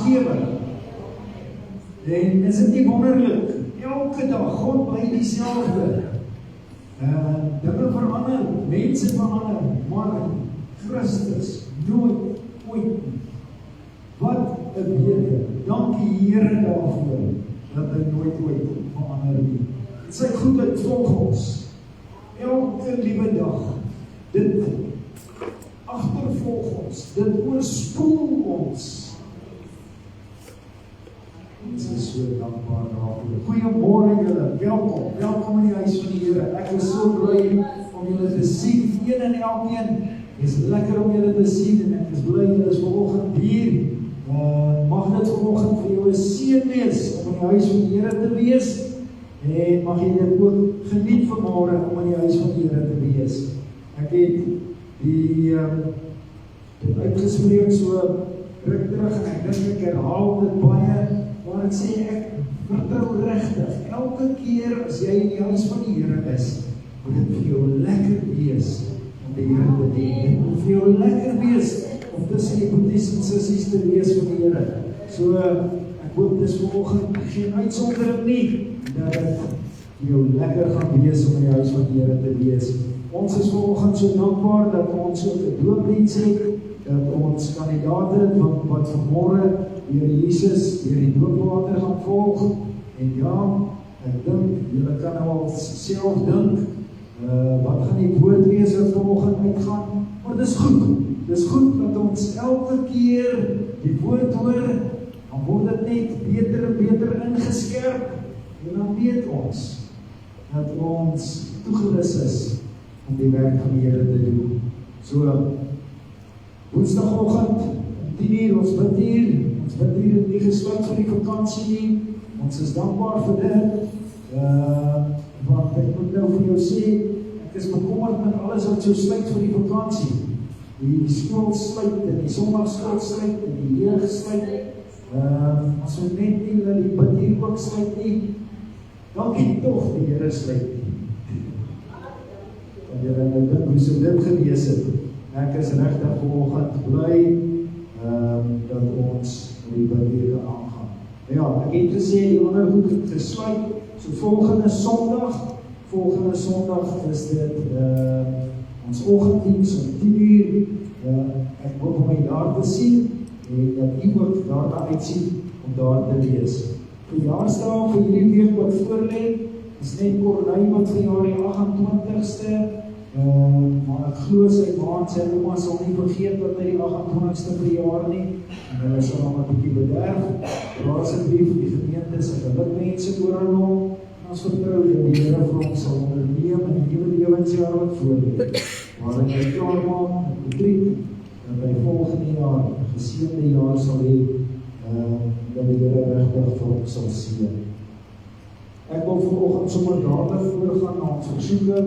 lewe. En is dit nie wonderlik? Elke dag, God bly dieselfde. Dinge verander, mense verander, maar Christus nooit, ooit nie. Wat 'n wete, dankie Here daarvoor, dat hy nooit ooit verander nie. Sy goedheid volg ons, elke liewe dag, dit agtervolg ons, dit oorspoel ons. Ons is so dankbaar daarvoor. Goeiemôre julle, welkom in die huis van die Here. Ek is so bly om julle te sien, een en elkeen. Het is lekker om julle te sien en ek is bly julle is vanoggend hier. Mag dit vanoggend vir jou 'n seën wees om in die huis van die Here te wees en mag jy dit ook geniet vanmôre om in die huis van die Here te wees. Ek het dit uitgespreek so ruk terug en ek dink ek herhaal dit baie, maar ek sê ek vertrou regtig, elke keer as jy in die huis van die Here is, moet dit vir jou lekker wees om die Here te dien. Dit moet vir jou lekker wees om tussen die boeties en sissies te wees van die Here. So, ek hoop dis vanoggend geen uitsondering nie, dat dit vir jou lekker gaan wees om in die huis van die Here te wees. Ons is vanoggend so dankbaar dat ons ook 'n doopdiens het, dat ons kandidaate wat vanmôre deur Jesus, deur die doopwater gaan volg. En ja, ek dink, julle kan nou al self dink, wat gaan die woord wees wat vanoggend uitgaan? Maar dis goed. Dis goed dat ons elke keer die woord hoor, dan word dit net beter en beter ingeskerp, en dan weet ons dat ons toegerus is om die werk van die Here te doen. So, Woensdagoggend, 10:00, ons bid hier nie gesluit vir die vakansie nie, ons is dankbaar vir dit, want ek moet nou vir jou sê, ek is bekommerd met alles wat so sluit vir die vakansie. Die skool sluit, en die sondagskool sluit, en die jeug sluit, as we net nie wil die bid hier ook sluit nie, dankie tog die Here sluit nie. En julle nou dink hoe so dit gewees het. Ek is regtig vanoggend bly dat ons die bid hier aangaan. Ja, ek het gesê die ander goed het gesluit, so volgende Sondag is dit ons oggenddiens om 10:00. Ek hoop om my daar te sien en dat u ook daarna uitsien om daar te wees. Verjaarsdag vir hierdie week wat voorlê is net Corneille wat verjaar die 28ste. Maar ek glo sy ma en sy ouma sal nie vergeet dat hy die 28ste verjaar nie. En hulle sal hom 'n bietjie bederf. Vra asseblief die gemeente se gelukwense oor aan hom. Ons vertrou dat die Here vir ons sal onderneem in die nuwe lewensjaar wat voorlê. Waarin hy klaar maak met matriek, dat hy volgende jaar 'n geseënde jaar sal hê, dat die Here regtig vir ons sal seën. Ek wil vanoggend sommer dadelik voorgaan na ons versoeke.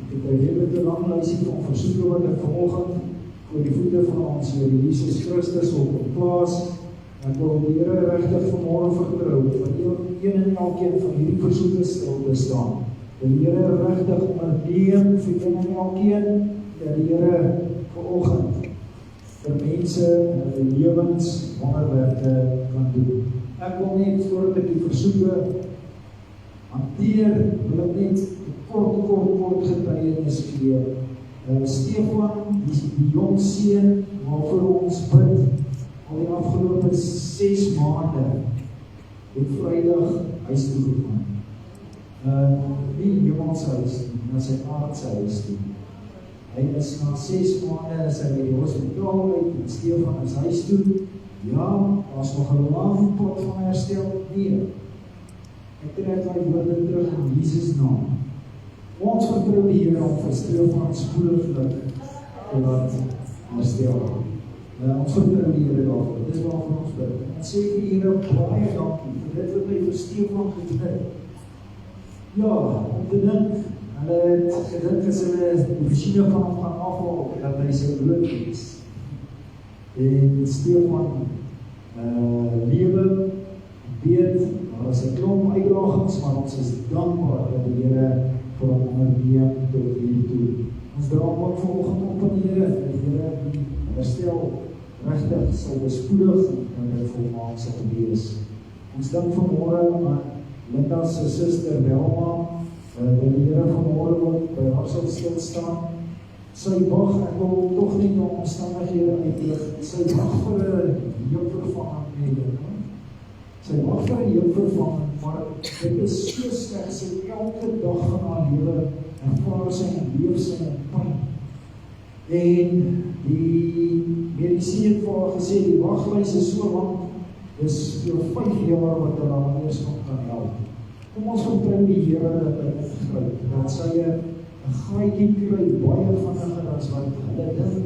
Ek het 'n hele lang lysie van versoeke wat ek vanoggend voor die voete van ons Here Jesus Christus wil plaas. Ek wil die Here regtig vanmôre vertrou, vir een en elkeen van hierdie versoeke stil te staan. Die Here regtig onderneem vir een en elkeen, dat die Here vanoggend vir mense en hulle lewens wonderwerke kan doen. Ek wil net voordat ek die versoeke hanteer, wil ek net kort getuienis gee. Stefan, die jong seun waarvoor ons bid, al die afgelope 6 maande, het Vrydag huis toe gegaan. Nie hemelse huis toe, na sy aardse huis toe. Hy is na 6 maande, is hy by die hospitaal uit, en Stefan is huis toe. Ja, was nog 'n lang pad van herstel, nee. Ek trek my woorde terug in Jesus naam. Ons vertrou die Here om vir Stefan spoedig te laat herstel. Ons vertrou die Here daarvoor, dit is waarvan ons bid. Ons sê vir die Here baie dankie vir dit wat hy vir Stefan gedoen het. Ja, om te dink, hulle het gedink as hulle die masjiene van hom gaan afhaal, dat hy sy dood is. En Stefan lewe, weet, daar is 'n klomp uitdagings, maar ons is dankbaar dat die Here vir hom onderneem tot hier toe. Ons dra hom ook vanoggend op aan die Here, dat die Here die herstel regtig sal bespoedig dat dit volmaak sal wees. Ons dink vanmôre aan Linda se suster Welma, dat die Here vanmôre ook by haar sal stil staan. Sy wag, ek wil tog nie na omstandighede uitlig, sy wag vir 'n heupvervanging. Sy wag vir 'n heupvervanging, maar dit is so sleg, sy elke dag van haar lewe ervaar sy en leef sy in pyn. En die medisyne het vir haar gesê, die waglys is so lang, dis vir 5 jaar wat hulle haar eers kan help. Kom ons vertrou die Here dat hy ingryp, dat sy 'n gaatjie kry, baie vinniger as wat hulle dink,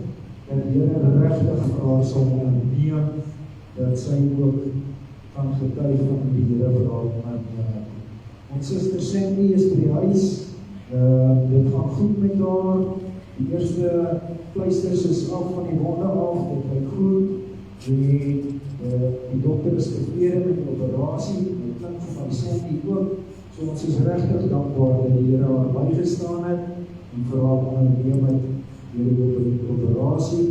dat die Here regtig vir haar sal onderneem, dat sy ook kan getuig van die Here vir haar onderneem. Ons suster Sandy is by die huis, dit gaan goed met haar, die eerste pleisters is af van die wonde af, dit lyk goed, die dokter is tevrede met die operasie, dit klink vir my Sandy ook, so ons is regtig dankbaar dat die Here haar bygestaan het, en vir haar onderneem het deur die operasie,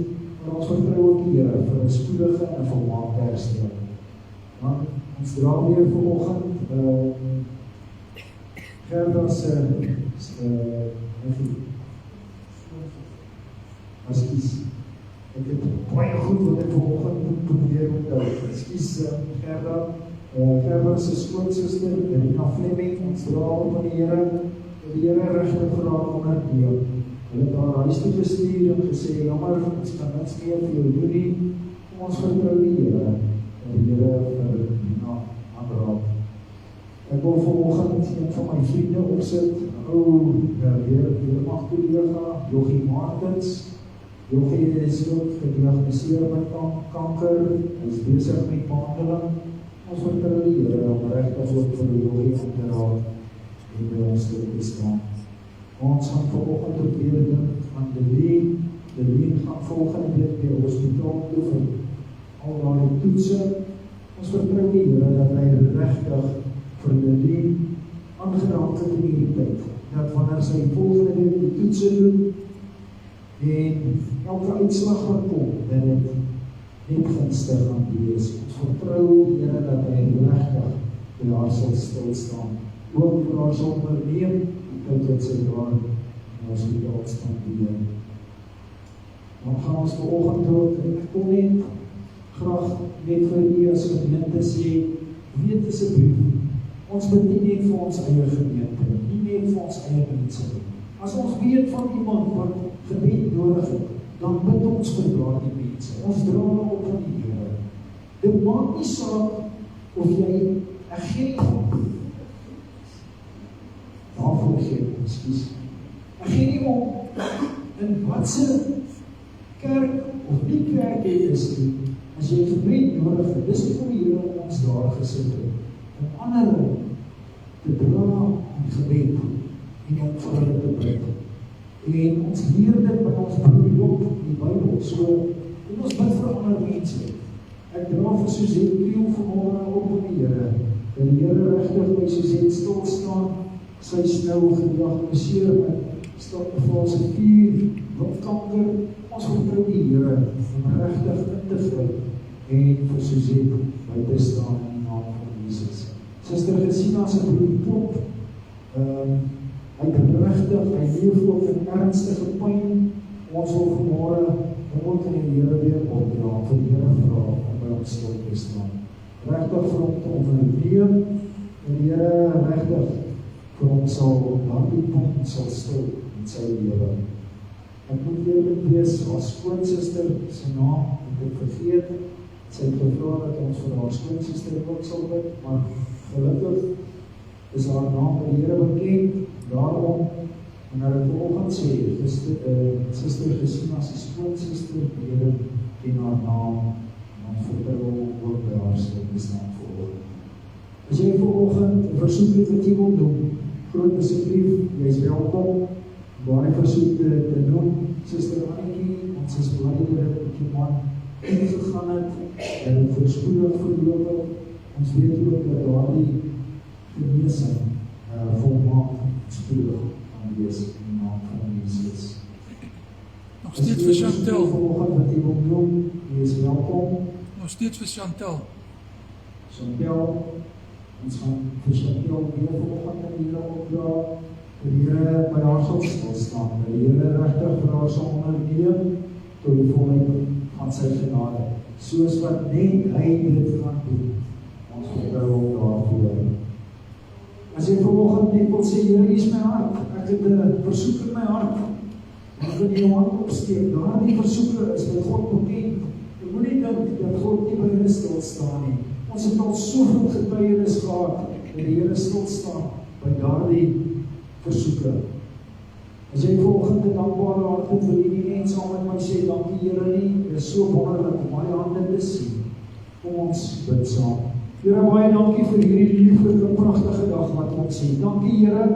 maar ons vertrou ook die Here vir 'n spoedige en volmaakte herstel. Ons dra weer vanoggend Gerda se ek het baie goed wat ek vanoggend moet probeer onthou. Ekskuus Gerda se skoonsuster, Rina Fleming, ons dra op aan die Here regtig vir haar onderneem. Hulle het haar huis toe gestuur en gesê, jammer, ons kan niks meer vir jou doen nie. Kom ons vertrou die Here, en die Here vir Rina aanraak. Ek wil vanoggend een van my vriende opsit, weermagkollega, Jochie Martens. Jochie is ook gediagnoseer met kanker, hy is besig met behandeling. Ons vertrou die Here om regtig ook vir Jochie aan te raak en by ons te staan. Ons gaan vanoggend ook weer dink aan Deleen gaan volgende week by die hospitaal toe vir al daardie toetse. Ons vertrou die Here dat hy regtig vir Deleen aangenaam het in hierdie tyd. Dat wanneer sy volgende week die toetse doen en elke uitslag wat kom, dat dit net gunstig gaan wees. Ons vertrou die Here dat hy regtig by haar sal stil staan. Ook vir haar sal onderneem, tyd wat sy daar in ons hospitaal spandeer. Dan gaan ons vanoggend ook, ek wil net graag net vir u as gemeente sê, weet asseblief, ons bid nie net vir ons eie gemeente, nie net vir ons eie mense. As ons weet van iemand wat gebed nodig het, dan bid ons vir daardie mense. Ons dra op van die Here. Dit maak nie saak of jy 'n gee daarvoor gee, ekskuus. Ek gee nie om in watse kerk of nie kerk jy is nie, as jy gebed nodig het, dis nie vir die Here om ons daar gesit het, om ander te dra in gebed, en om vir hulle te bid. En ons leer dit by ons broer Job in die Bybel, so, en ons bid vir ander mense. Ek dra vir Suzette Kriel vanmôre op in die Here, dat die Here regtig by Suzette stil staan. Sy is nou gediagnoseer met fase 4 longkanker. Ons vertrou die Here om regtig in te gryp en vir Suzette by te staan in die naam van Jesus. Suster Gesina se broer Pop, hy regtig, hy leef ook in ernstige pyn. Ons wil vanmôre ook in die Here weer opdra, vir die Here vra om by ons stil te staan. Regtig vir hom te onderneem, en die Here regtig vir hom sal op daardie punt sal stil in sy lewe. Ek moet eerlik wees, haar skoonsister, sy naam, ek vergeet, sy het gevra dat ons vir haar skoonsister ook sal bid, maar gelukkig is haar naam by die Here bekend, daarom, en hy het vanoggend sê, Suster Gesina se skoonsister, die Here ken haar naam, en ons vertrou ook by haar stil te staan vanoggend. As jy vanoggend 'n versoek het wat jy wil doen, groot asseblief, jy is welkom, baie versoek te doen. Suster Annetjie, ons is bly dat dit die man ingegaan het, en het voorspoedig verloop het. Ons weet ook dat daardie genesing volmaak spoedig kan wees in die naam van Jesus. Nog steeds vir Chantel. Vanoggend wat jy wil doen, jy is welkom. Nog nog steeds vir Chantel. Chantel, ons gaan vir Chantel weer vanoggend in die Here opdra. Die Here by haar sal stil staan. Die Here regtig vir haar sal onderneem tot die volheid van sy genade. Soos wat net hy dit kan doen. Ons vertrou op daarvoor. As jy vanoggend net wil sê, Here, hier is my hart. Ek het 'n versoek in my hart. Ek wil jou hand opsteek. Daardie versoeke is by God bekend. Jy moet nie dink dat God nie by hulle stil staan nie. Ons het al soveel getuienis gehad dat die Here stil staan by daardie versoeke. As jy vanoggend 'n dankbare hart het, wil jy nie net saam met my sê, dankie Here nie, dit is so wonderlik om baie hande te sien. Kom ons bid saam. Here, baie dankie vir hierdie lieflike, pragtige dag wat ons sien. Dankie Here,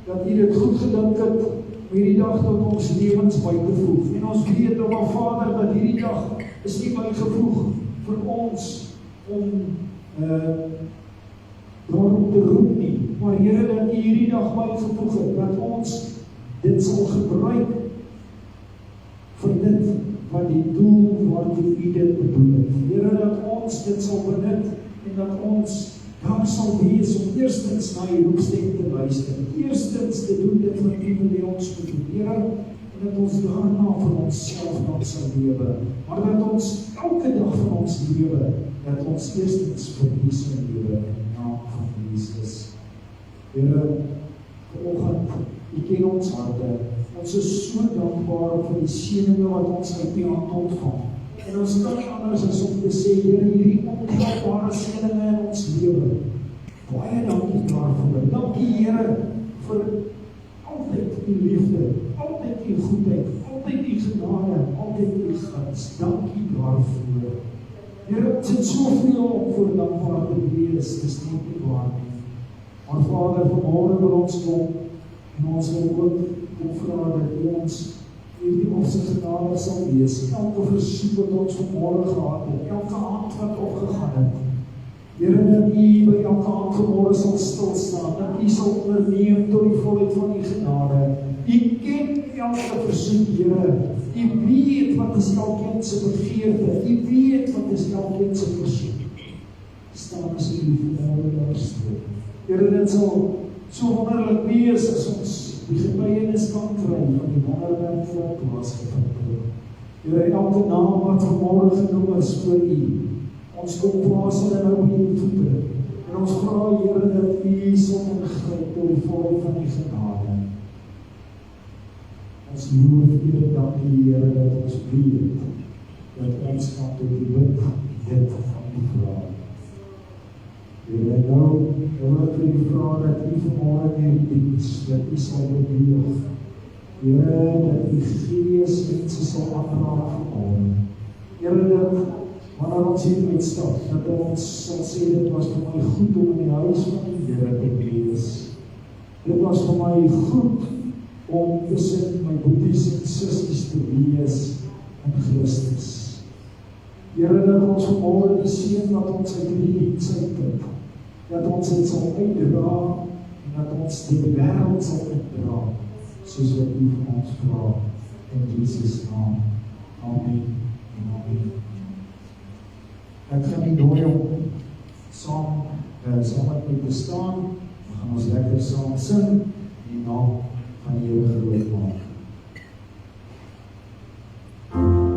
dat U dit goed gedink het om hierdie dag tot ons lewens by te voeg. En ons weet, o Vader, dat hierdie dag is nie bygevoeg vir ons om daarom te roep nie. Maar Here, dat U hierdie dag bygevoeg het, dat ons dit sal gebruik vir dit wat die doel waartoe U dit bedoel het. Here, dat ons dit sal benut en dat ons daar sal wees om eerstens na U roepstem te luister. Eerstens te doen dit wat U wil ons moet doen. Here, en dat ons daarna vir onsself dan sal lewe. Maar dat ons elke dag van ons lewe, dat ons eerstens vir U sal lewe in die naam van Jesus. Here, vanoggend, U ken ons harte. Ons is so dankbaar vir die seëninge wat ons uit U hand ontvang. En ons kan nie anders as om te sê, Here, hierdie ontelbare seëninge in ons lewe. Baie dankie daarvoor. Dankie Here vir altyd U liefde, altyd U goedheid, altyd U genade, altyd U guns. Dankie daarvoor. Here, ons het soveel om voor dankbaar te wees, dis nie waar nie. Maar Vader, vanmôre wil ons kom en ons wil ook vra dat U ons hierdie op sy genade sal wees. Elke versoek wat ons vanmôre gehad het, elke hand wat opgegaan het. Here, dat U by elke hand vanmôre sal stilstaan, dat U sal onderneem tot die volheid van U genade. U ken elke versoek, Here. U weet wat is elkeen se begeerte. U weet wat is elkeen se versoek. Staan as U vanmôre daar stil. Here, dit sal so wonderlik wees as ons die getuienis kan kry van die wonderwerk wat plaasgevind het. Here, elke naam wat vanmôre genoem is voor U, ons kom plaas hulle nou by U voete. En ons vra, Here, dat U sal ingryp tot die volheid van U genade. Ons loof U en dankie, Here, dat ons weet dat ons kan tot U bid, dit van U vra. Here, nou wil ek vir U vra dat U vanmôre in hierdie diens, dat U sal beweeg. Here, dat U Gees mense sal aanraak vanmôre. Here, dat wanneer ons hier uitstap, dat ons sal sê, dit was vir my goed om in die huis van die Here te wees. Dit was vir my goed om tussen my broers en susters te wees in Christus. Here, dat ons vanmôre die seën wat ons uit hierdie diens uitput, dat ons dit sal uitdra en dat ons die wêreld sal uitdra, soos wat U van ons vra, in Jesus naam. Amen en amen. Ek gaan nie nooi om saam met my te staan. Dan gaan ons lekker saam sing en die naam van die Here groot maak. Hallelujah.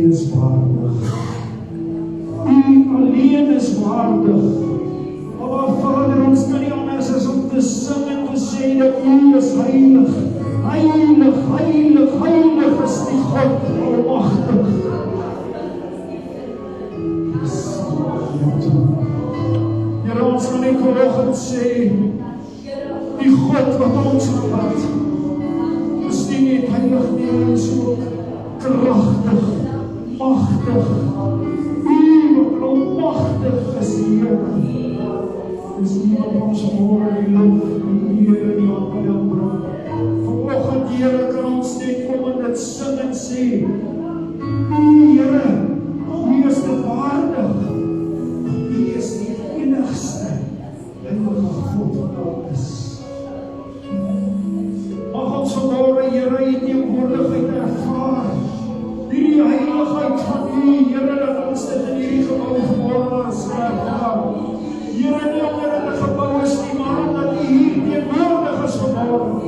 is waardig. U alleen is waardig. Maar Vader, ons kan nie anders as om te sing en te sê dat U is heilig. Heilig, heilig, heilig is die God almagtig. Here, ons kan net vanoggend sê, die God wat ons aanbid, is nie net heilig nie, hy is ook kragtig, magtig. U wat almagtig is, Here. Dis nie wat ons môre die lof en die eer en die aanbidding bring. Vanoggend, Here, kan ons net kom en dit sing en sê, Here, U is te waardig. U is die enigste heilige God wat daar is. Mag ons vanmôre, Here, U teenwoordigheid ervaar. Die heiligheid van U, Here, dat ons dit in hierdie gebou vanmôre sal ervaar. Here, nie omdat dit 'n gebou is nie, maar omdat U hier teenwoordig is vanmôre.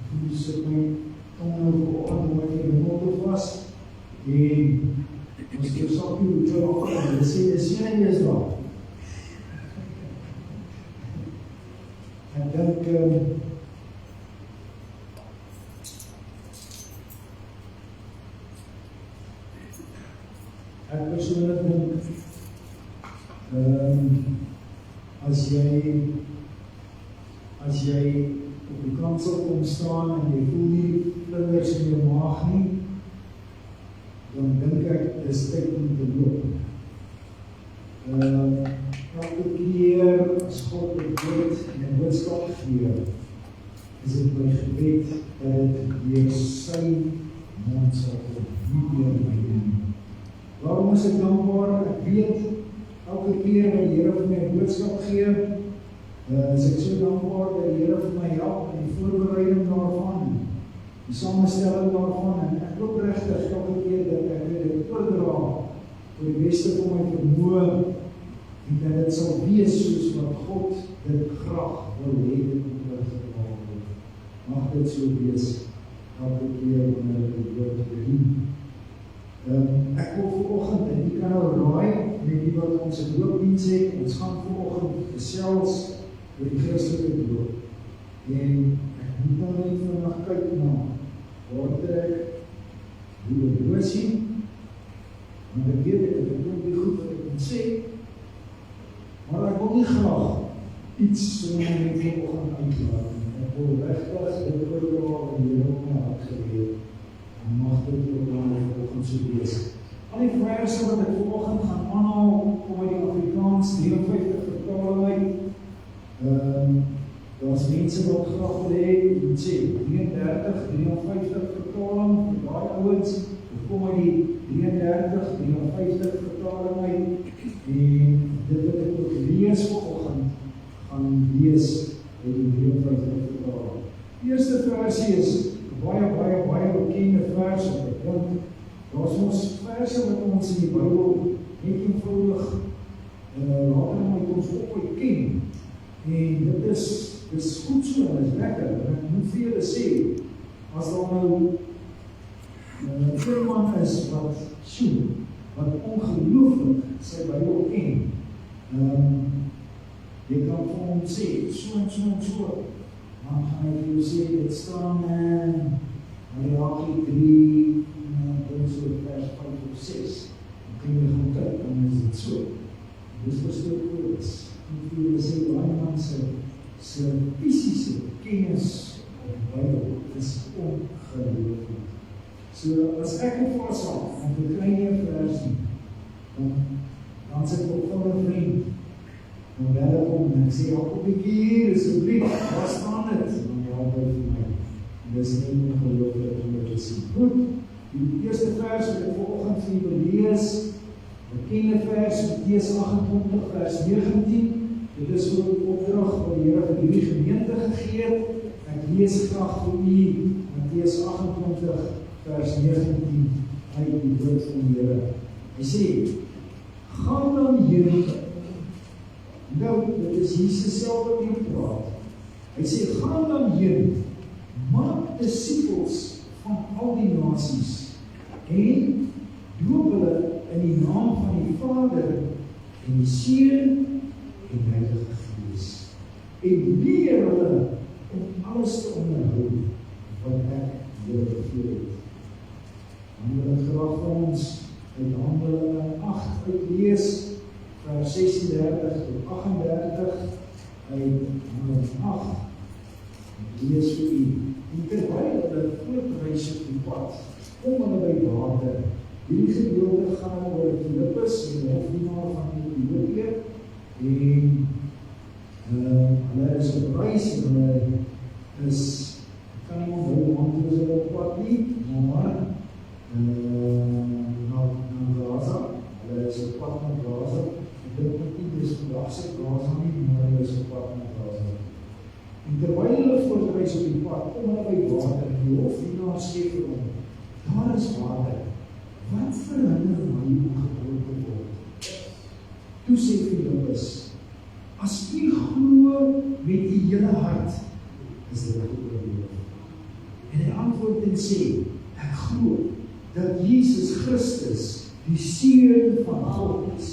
Toen sit my tong nou vanoggend om uit die mond te vas, en ons keer sal nie hoe jou en sê, is jy nie is daar? Ek dink, ek persoonlik dink, as jy op die kansel kom staan en jy voel nie vlinders in jou maag nie, dan dink ek, dis tyd om te loop. Elke keer as God het en 'n boodskap gee, is dit my gebed dat dit deur sy mond sal kom, nie deur my nie. Waarom is ek dankbaar? Ek weet, elke keer wat die Here vir my 'n boodskap gee, is ek so dankbaar dat die Here vir my help in die voorbereiding daarvan, die samenstelling daarvan, en ek loop regtig elke keer dat ek dit oordra vir die beste van my vermoë, en dat dit sal wees soos wat God dit graag wil hê dit moet oorgedra word. Mag dit so wees, elke keer wanneer ek dit woord bedien. Ek wil vanoggend, en die kan nou raai, met die wat ons in doopdiens het, ons gaan vanoggend gesels oor die Christelike doop. En ek moet nou net vandag kyk na, waar trek die horlosie, want ek weet ek het nie goed wat ek moet sê, maar ek wil nie graag iets so net vanoggend uitlaat nie. Ek wil regtig dit oordra wat die Here op my hart gegee het. En mag dit ook dan vanoggend so wees. Al die verse wat ek vanoggend gaan aanhaal, kom uit die Afrikaans 53 vertaling uit. Daar's mense wat graag wil hê, jy moet sê 33, 53 vertaling, vir daai ouens, kom uit die 33, 53 vertaling uit, en dit wat ek ook lees vanoggend, gaan lees uit die 53 vertaling. Die eerste versie is baie bekende vers, ek dink, daar's ons verse wat ons in die Bybel net eenvoudig later met ons op ken, en dit is goed so, en is lekker, en ek moet vir julle sê, as daar nou iemand is wat ongelooflik sy Bybel ken, jy kan vir hom sê, so, dan gaan ek jou sê, dit staan in Malaki 3, so vers 5 of 6, dan kan jy gaan kyk, dan is dit so. Dis verstaan woord, en vir julle sê, die man sy fisiese kennis op die Bybel is ongelooflik. So, as ek op vasthou, en vir kleine versie, dan sê ek op van my vriend, dan bel ek om, en ek sê, Jakobiekie hier, asseblief, waar staan dit? Dan help hy vir my. En dis nie ongelooflik om dit te sien. Goed, die eerste vers wat ek vanoggend vir julle lees, bekende vers, Matteus 28 vers 19, dit is ook die opdrag wat die Here vir hierdie gemeente gegee het. Ek lees graag vir u Matteus 28 vers 19 uit die woord van die Here. Hy sê, gaan dan heen, nou, dit is Jesus self wat hier praat. Hy sê, gaan dan heen, maak disippels van al die nasies, en doop hulle in die naam van die Vader, en die Seun, en die Heilige Gees, en leer hulle om alles te onderhou, wat ek julle beveel het. Dan wil ek graag vir ons uit Handelinge 8 uitlees, vers 36 tot 38, uit Handelinge 8, ek lees vir u. En terwyl hulle voortreis op die pad, kom hulle by water. Hierdie gedeelte gaan oor Filippus, en die hofdienaar van Ethiopië, en hulle is op reis, en hulle is, ek kan nie onthou, want hulle is op pad nie, maar na Gaza, hulle is op pad na Gaza, ek dink nie, dis vandagse Gaza nie, maar hulle is op pad na Gaza. En terwyl hulle voortreis op die pad, kom hulle by water, en die hofdienaar sê vir hom, daar is water, wat verhinder my om geboren te word? Toe sê Filippus, as u glo met die hele hart, is dit oorleef. En hy antwoord en sê, ek glo dat Jesus Christus die Seun van God is.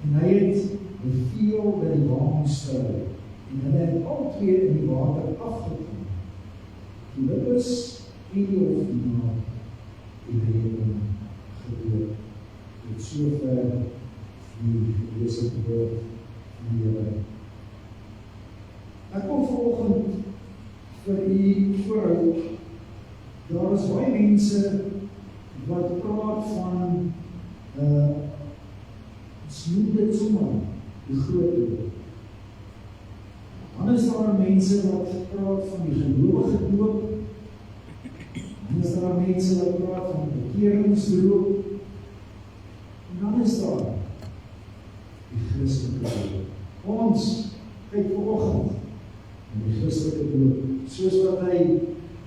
En hy het beveel dat die waan stil, en hulle het al twee in die water afgekom. Filippus en die hofdienaar en hy het hom gedoop. Tot sover die geleesde woord van die Here. Ek kom vanoggend vir u voorhou, daar is baie mense wat praat van noem dit sommer die groot doop. Dan is daar mense wat praat van die gelowige doop. Dan is daar mense wat praat van bekeringsdoop. En dan is daar die Christelike doop. Ons kyk vanoggend in die Christelike doop, soos wat hy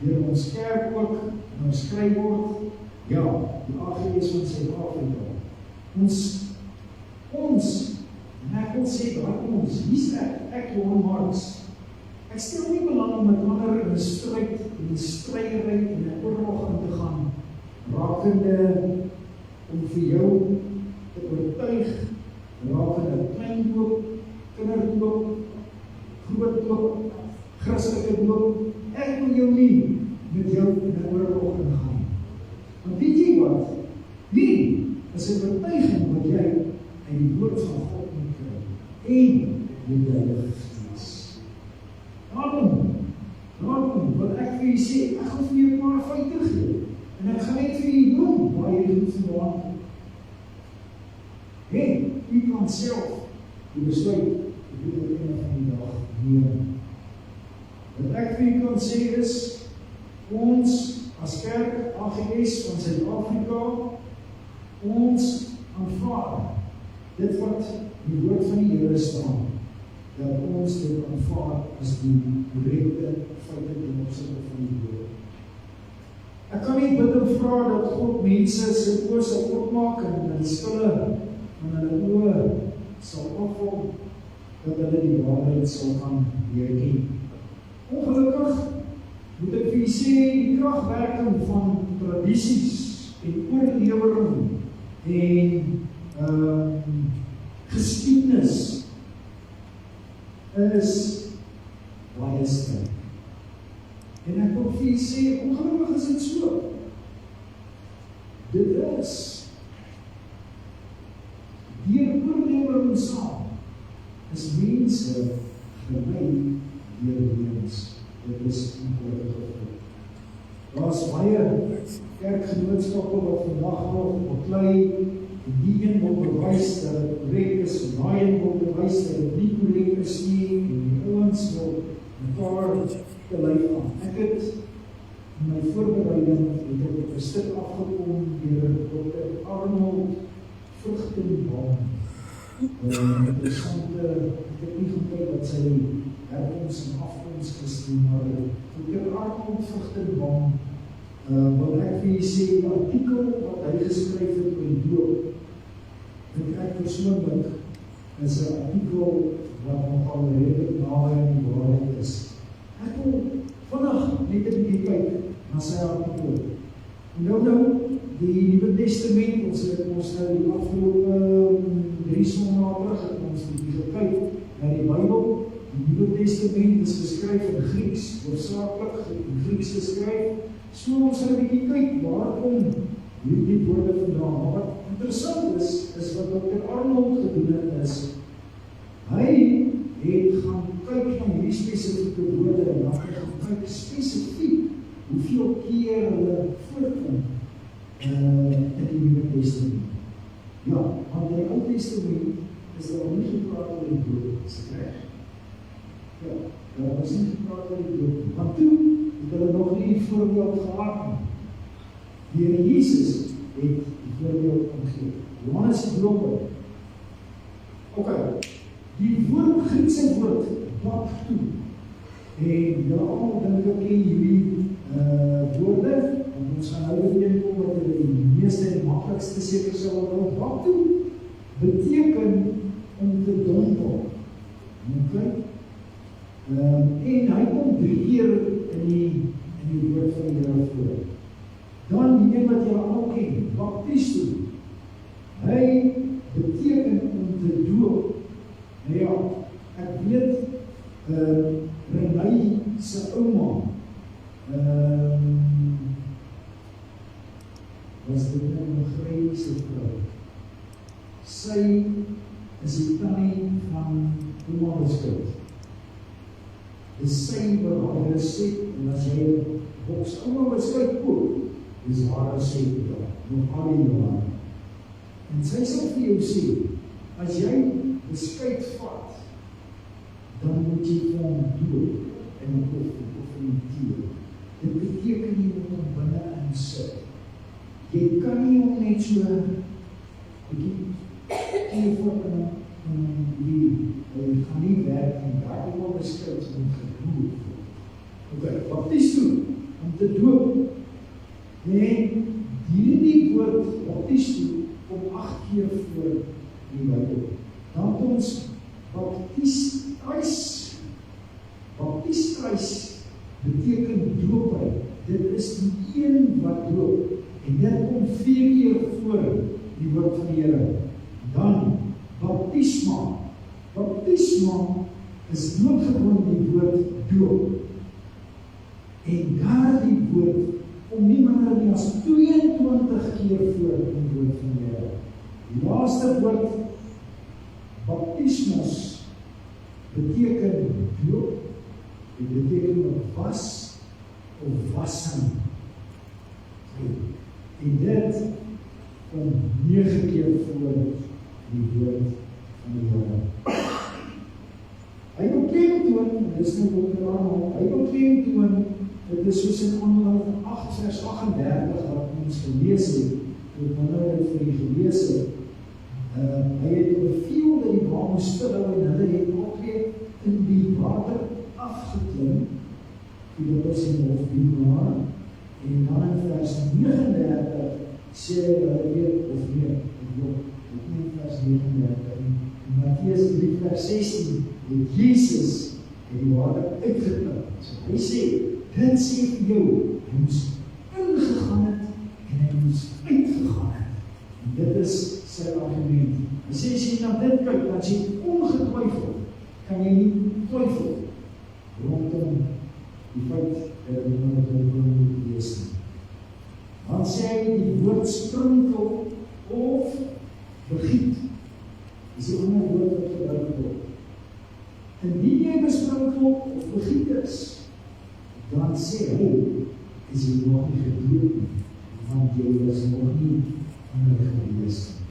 deur ons kerk ook en ons skryf word, ja, die AGS van Suid-Afrika. Ons, en ek wil sê, ons, hier's ek Johan Marx. Ek stel nie belang om met ander in 'n stryd, in 'n strydery, in 'n oorlog in te gaan, rakende om vir jou te oortuig, rakende klein doop, kinderdoop, groot doop, Christelike doop. Ek wil jou nie met jou in 'n oorlog ingaan. Want weet jy wat? Wie is 'n oortuiging wat jy uit die woord van God moet kry en die Heilige Gees. Daarom, wat ek vir u sê, ek gaan vir u 'n paar feite gee en ek gaan net vir u noem waar jy goed vandaan kom. En u kan self die besluit op die einde van die dag neem. Wat ek vir u kan sê is, ons as kerk AGS van Suid-Afrika, ons aanvaar dit wat die woord van die Here staan, dat ons dit aanvaar as die korrekte feite ten opsigte van die woord. Ek kan nie bid en vra dat God mense se oë sal oopmaak en hulle skille van hulle oë sal afval, dat hulle die waarheid sal gaan leer ken. Ongelukkig moet ek vir u sê, die kragwerking van tradisies en oorlewering en geskiedenis is baie sterk. En ek wil vir u sê, ongelukkig is dit so. Dit is deur oorlewering saam is mense gelei deur lewens. Dit is ongelukkig. Daar's baie kerkgenootskappe wat vandag nog beklei, die een wil bewys dat het korrek is, en die een wil bewys dat het nie korrek is nie, en die ouens wil mekaar te lyf aan. Ek het in my voorbereiding het ek 'n stuk afgekom deur Dr. Arnold Vruchtenbaum. Interessante, ek het nie gekyk wat sy herkomst en afkomst is nie, maar Dr. Arnold Vruchtenbaum wil ek vir jy sê, die artikel wat hy geskryf het oor die doop, en ek persoonlik is 'n artikel wat nogal redelijk naby aan die waarheid is. Ek wil vandag net 'n bietjie kyk na sy artikel. Nou, die Nuwe Testament, ons nou die afgelope 3 sondae het ons bietjie gekyk na die Bybel. Die Nuwe Testament is geskryf in Grieks, hoofsaaklik in Grieks geskryf. So ons gaan 'n bietjie kyk waar kom hierdie woorde vandaan. Maar wat interessant is wat Dr. Arnold gedoen het is, hy het gaan kyk na hierdie spesifieke woorde en dan gaan kyk spesifiek hoeveel keer hulle voorkom in die Nuwe Testament. Ja, want in die Ou Testament is daar nie gepraat oor die doop, is dit reg? Ja, daar was nie gepraat oor die doop, want toe het hulle nog nie die voorbeeld gehad nie. Die Here Jesus het die voorbeeld gegee. Johannes die Doper. Ok, die woord, Griekse woord, baptu. En julle almal dink ek ken hierdie woorde, en ons gaan nou weer kom wat die meeste en maklikste seker sal word. Baptu beteken om te dompel. Ok? En hy kom 3 keer in die woord van die Here voor. Dan die een wat jy al ken, baptisto. Hy beteken om te doop. Nou ja, ek weet, Renai se ouma, was dit nou 'n Griekse vrou. Sy is die tannie van ouma Beskut. Dis sy wat haar resep, en as jy 'n boks ouma Beskut koop, dis haar resep daar, nog al die jare. En sy sal vir jou sê, as jy beskuit vat, dan moet jy vir hom doop en hom offenteer. Dit beteken jy moet hom binne insit. Jy kan nie hom net so bietjie voor hy gaan nie werk en daar kom beskuit om gedoop. Ok, baptisto, om te doop. En hierdie woord baptisto kom 8 keer voor die Bybel. Dan kom ons baptistreis beteken doopheid. Dit is die een wat doop. En dit kom 4 keer voor die woord van die Here. Dan baptisma. Baptisma is doodgewoon die woord doop. En daardie woord kom nie minder nie as 22 keer voor in die woord van die Here. Die laaste woord baptismos beteken doop. Dit beteken was of wassing. En dit kom 9 keer voor die woord van die Here. Hy kom klemtoon, dis nou ook daarom, hy kom klemtoon, dit is soos in Handelinge 8 vers 38 wat ons gelees het, toe wanneer het vir die gelees het, hy het beveel dat die water stil hou en hulle het altyd in die water afgeklim, die dat is in die hoofdbienaar, en dan in vers 39 sê hy weer, of meer, ook nie in vers 39, in Mattheus 3 vers 16, het Jezus in die water uitgeklim. So hy sê, dit sê vir jou, hy moes ingegaan het, en hy moes uitgegaan het. En dit is sy argument. Hy sê, as jy na dit kyk, dan sê ongetwyfeld, kan jy nie twyfel rondom die feit dat jy nou met hom moet lees nie. Dan sê hy die woord sprinkel of begiet. Dis die ander woord wat gebruik word. Indien jy besprinkel of begiet is, dan sê hy, is jy nog nie gedoop nie, want jy is nog nie ander gelees nie.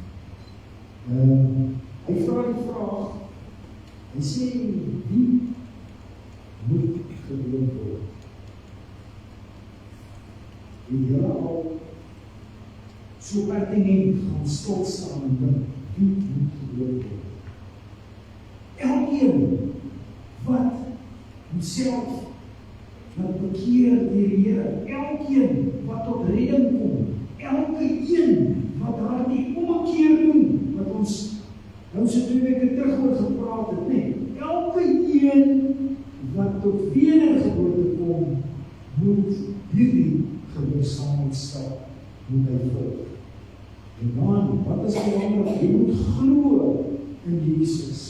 Hy vraag die vraag, hy sê, wie moet gedoop word? En julle al so pertinent gaan stilstaan en dink, wie moet gedoop word? Elkeen wat homself wat bekeer deur die Here, elkeen wat tot redding kom, elke een wat daardie omkeer doen, wat ons nou so 2 weke terug oor gepraat het, nee, elke een wat tot wedergeboorte kom, moet hierdie gehoorsaamheidsstap moet hy volg. En dan, wat is belangrik? Jy moet glo in Jesus.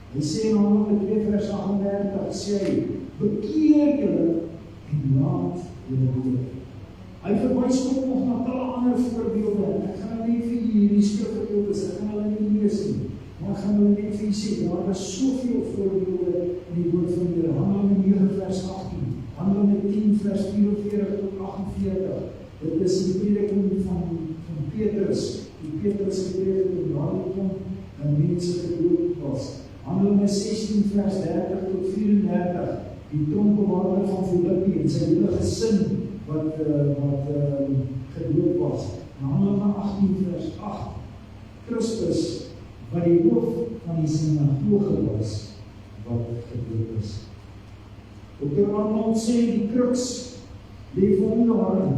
Hy sê in Handelinge 2 vers 38, sê hy, bekeer julle en laat julle doop. Hy verwys ook nog na talle ander voorbeelde. Ek gaan nie vir hierdie skrifgedeeltes, ek gaan hulle nie lees nie, maar ek gaan hulle net vir julle sê, daar is soveel voorbeelde in die woord van die Here. Handelinge 9 vers 18, Handelinge 10 vers 44 tot 48. Dit is die prediking van Petrus. Die Petrus gepredik het daardie kom mense gedoop was. Handelinge 16 vers 30 tot 34, die tronkbewaarder van Filippi en sy hele gesin wat gedoop was. En Handelinge 18 vers 8, Christus wat die hoof van die sinagoge was, wat gedoop is. Dr. Arnold sê die kruks lê vir hom daarin.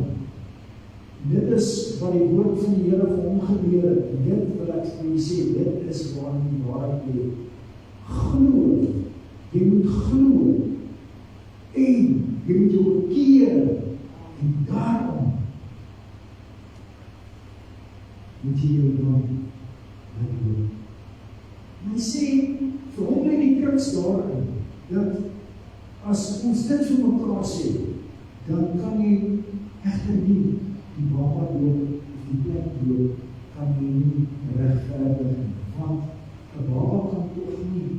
Dit is wat die woord van die Here vir hom geleer het. En dit wil ek vir julle sê, dit is waar die waarheid lê. Glo Jy moet glo en jy moet jou bekeer en daarom moet jy jou dan doen. En hy sê, vir hom lê die kruks daarin, dat as ons dit vir mekaar sê, dan kan jy egter nie die baba dood of die plek dood kan jy nie regverdig nie, want 'n baba kan tog nie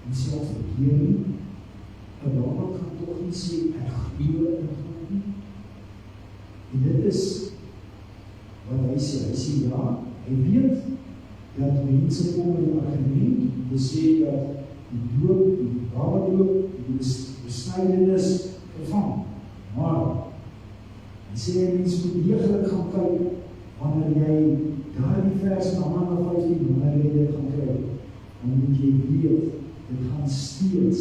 homself verkeer nie, 'n baba kan tog nie sê ek glo in God nie. En dit is wat hy sê ja, hy weet dat mense kom in die argument om te sê dat die doop, die baba doop, die besnydenis vervang. Maar hy sê mens moet deeglik gaan kyk wanneer jy daardie vers in Handelinge 15, wanneer jy dit gaan kry, dan moet jy weet, dit gaan steeds,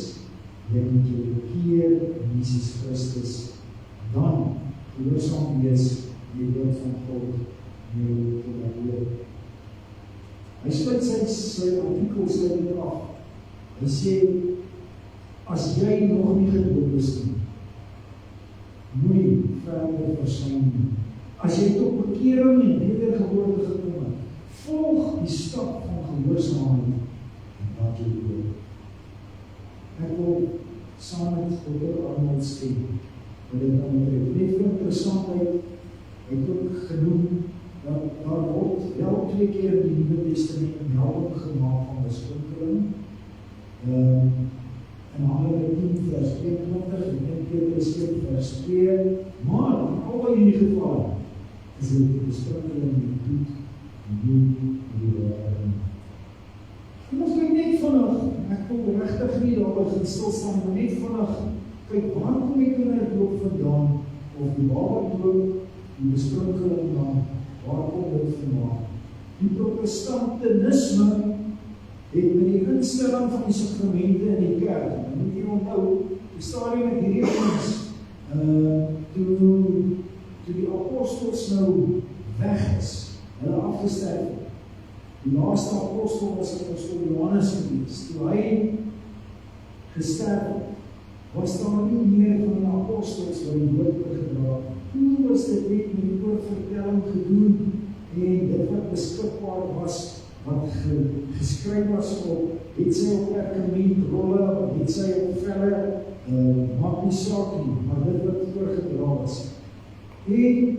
jy moet jou bekeer in Jesus Christus, dan gehoorsaam wees die woord van God in jou lewe. Hy sluit sy artikel dit af. Hy sê, as jy nog nie gedoop is nie, moenie verder versuim nie. As jy tot bekering en wedergeboorte gekom het, volg die stap van gehoorsaamheid en laat jou doop. Ek wil saam met Dr. Arnold stem, wat dit dan betref. Net vir interessantheid, hy het ook genoem dat daar word wel 2 keer in die Nuwe Testament melding gemaak van besprinkeling. In Handelinge 10 vers 22 en 1 Petrus 1 vers 2, maar in albei hierdie gevalle is dit die besprinkeling die bloed en nie die water. En ons kyk net vinnig, ek wil regtig nie daarby gaan stilstaan, maar net vinnig kyk, waar kom die kinderdoop vandaan, of die babadoop, die besprinkeling dan, waar kom dit vandaan? Die protestantisme het met die instelling van die sakramente in die kerk, en moet jy onthou, die stadium met hierdie ons, toe die apostels nou weg is, hulle afgesterf, die laaste apostel was apostel Johannes gewees, toe hy gesterf, was daar nie meer van die apostels wat die woord gedra. Hoe was dit net met die woordvertelling gedoen, en dit wat beskikbaar was, wat geskryf was op, het sy op perkamentrolle, het sy op velle, maak nie saak nie, maar dit wat voorgedra was. En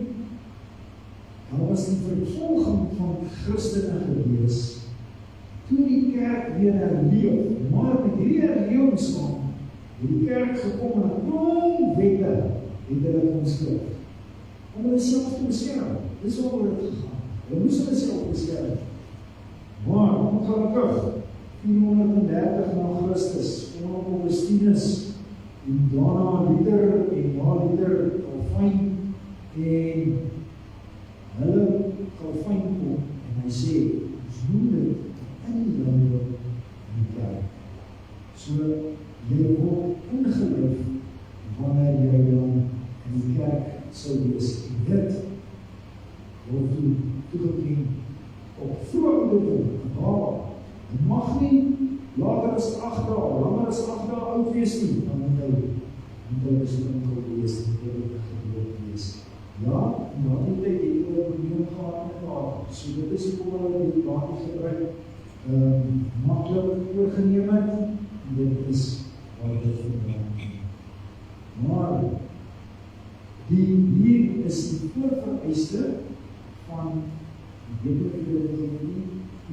daar was die vervolging van Christene gewees, toe die kerk weer herleef, maar met hierdie herlewingskamp, het die kerk gekom en 'n klomp wette het hulle omskryf, om hulle self te beskerm. Dis waaroor dit gegaan. Hulle moes hulle self beskerm. Maar, ongelukkig, 430 na Christus, onder Augustinus, en daarna Luther, en na Luther, Calvin, en hulle Calvin kom, en hy sê, ons noem dit inleiding in die kerk. So, jy word ingeleef, wanneer jy dan in die kerk sou wees. En dit word toegeken op vroegdom, baba. Jy mag nie later as 8 dae, langer as 8 dae oud wees nie, dan moet hy besprinkel wees, en gedoop wees. Ja, na die tyd het jy ook probleem gehad met water. So dit is die kom hulle die water gebruik, maklik oorgeneem het, en dit is wat dit vandaan. Maar hier is die voorvereiste van die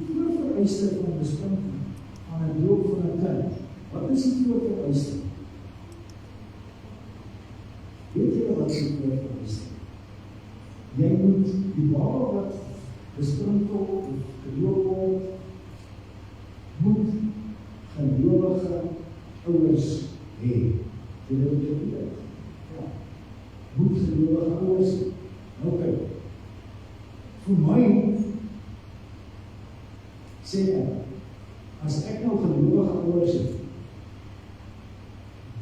voorvereiste van besprinkeling van 'n doop van 'n kind. Wat is die voorvereiste? Weet jy wat die voorvereiste? Jy moet die baba wat besprinkel of gedoop word, moet gelowige ouers hê. Jy moet dit weet. Ja. Moet gelowige ouers hê. Nou kyk. Vir my sê ek, as ek nou gelowige ouers het,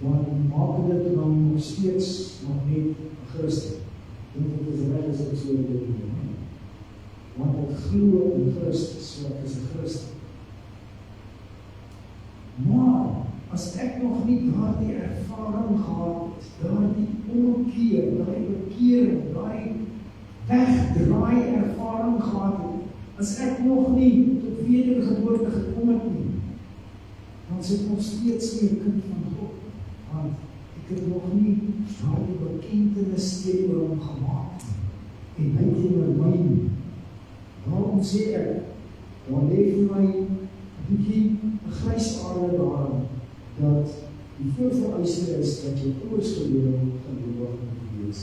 dan maak dit dan nog steeds nog net 'n Christen. Dink dit is reg as ek so dit doen. Want ek glo in Christus, so ek is 'n Christen. Maar as as ek nog nie daardie ervaring gehad het, daardie omkeer, daai bekering, daai wegdraai ervaring gehad het, as ek nog nie tot wedergeboorte gekom het nie, dan is ek nog steeds nie 'n kind van God, want ek het nog nie daardie bekentenis teenoor hom gemaak nie, en hy teenoor my nie. Daarom sê ek, dan lê vir my 'n bietjie 'n grys aarde daarin, dat die voorvereiste is dat jy ouers gelowig moet wees.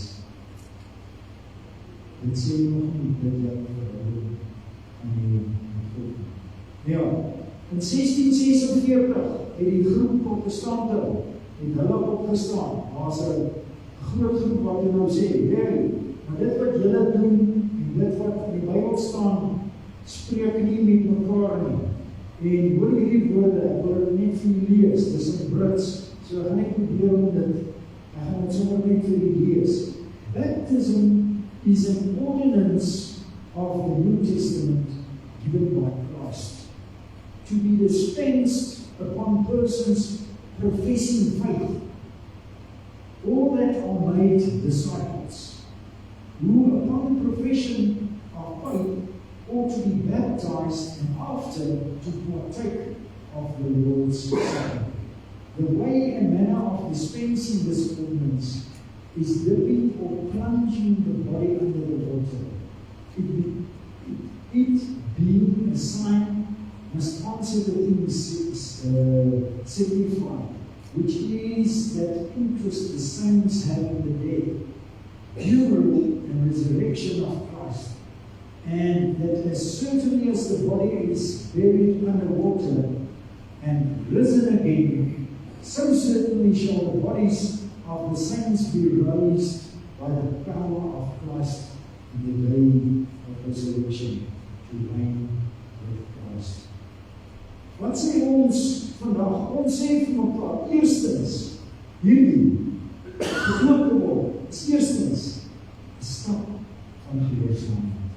Dit sê nog nie dat jy verhouding aan die God. Ja, in 1646 het die groep protestante het hulle opgestaan. Daar's 'n groot groep wat jy nou sê, nee, maar dit wat julle doen, en dit wat in die Bybel staan, spreek nie met mekaar nie. En hoor hierdie woorde, ek wil dit net vir julle lees, dis in Brits, so ek gaan net probeer om dit, ek gaan dit sommer net vir julle lees. Baptism is an ordinance of the New Testament given by Christ, to be dispensed upon persons professing faith, all that are made disciples, who upon the profession of faith ought to be baptized and after to partake of the Lord's Supper. The way and manner of dispensing this ordinance is dipping or plunging the body under the water. It being a sign must answer the things signified, which is that interest the saints have in the dead, burial and resurrection of Christ, and that as certainly as the body is buried under water and risen again, so certainly shall the bodies of the saints be raised by the power of Christ in the day of resurrection to reign with Christ. Wat sê ons vandag? Ons sê vir mekaar, eerstens, hierdie gedoop te word, is eerstens 'n stap van gehoorsaamheid.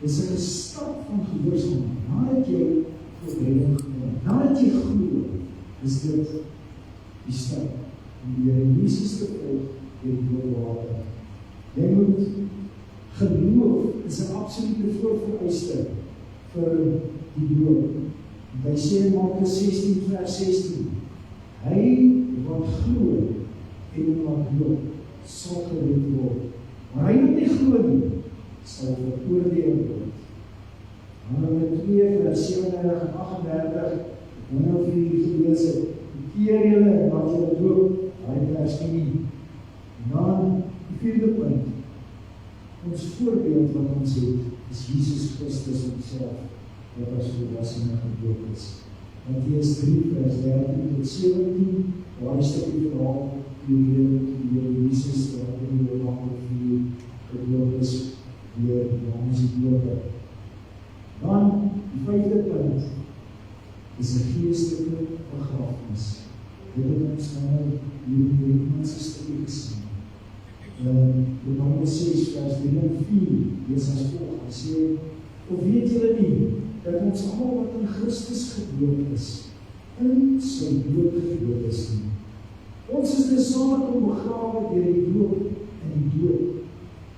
Dis 'n stap van gehoorsaamheid. Nadat jy verhouding geneem, nadat jy glo, is dit die stap om die Here Jesus te volg deur die doopwater. Jy moet geloof is 'n absolute voorvereiste vir die doop. Hy sê in Markus 16 vers 16, hy wat glo en wat doop sal gered word. Maar hy wat nie glo nie, sal veroordeel word. Handelinge 2 vers 37 en 38, nou vir die gelees het, keer julle en wat julle doop, hy vers 10. En dan die vierde punt, ons voorbeeld wat ons het, is Jesus Christus homself, wat as volwassene gedoop is. Mattheus 3 vers 13 tot 17, waar is die verhaal, die Jesus, wat in die Jordaan gedoop is, deur Johannes die Doper. Dan, die vyfde punt, is 'n geestelike begrafenis. Dit het ons nou hier in die mense stukkie gesien. Romeine 6 vers 3 en 4, lees as volg, hy sê, of weet julle nie, dat ons almal wat in Christus gedoop is, in sy dood gedoop is nie. Ons is dus saam met hom begrawe deur die doop en die dood,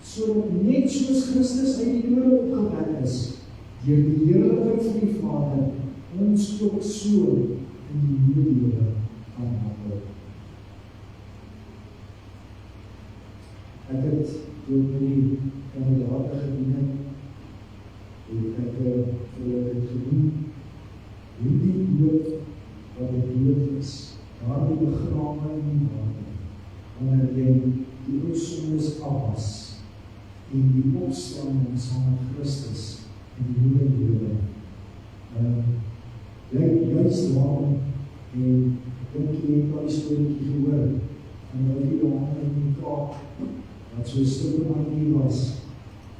sodat net soos Christus uit die dode opgewek is, deur die heerlikheid van die Vader, ons ook so in die nuwe lewe gaan wandel. Ek het door die kandidate gedien het ek vir dit gedoen, hierdie dood wat die dood is, daardie begrawe in die water, wanneer jy die oorsones afwas, en die opstanding saam met Christus in die nuwe lewe. Juist waarom, en ek dink jy het al die storytjie gehoor, en wat die Johannes in die Kaap, wat so stilmakie was,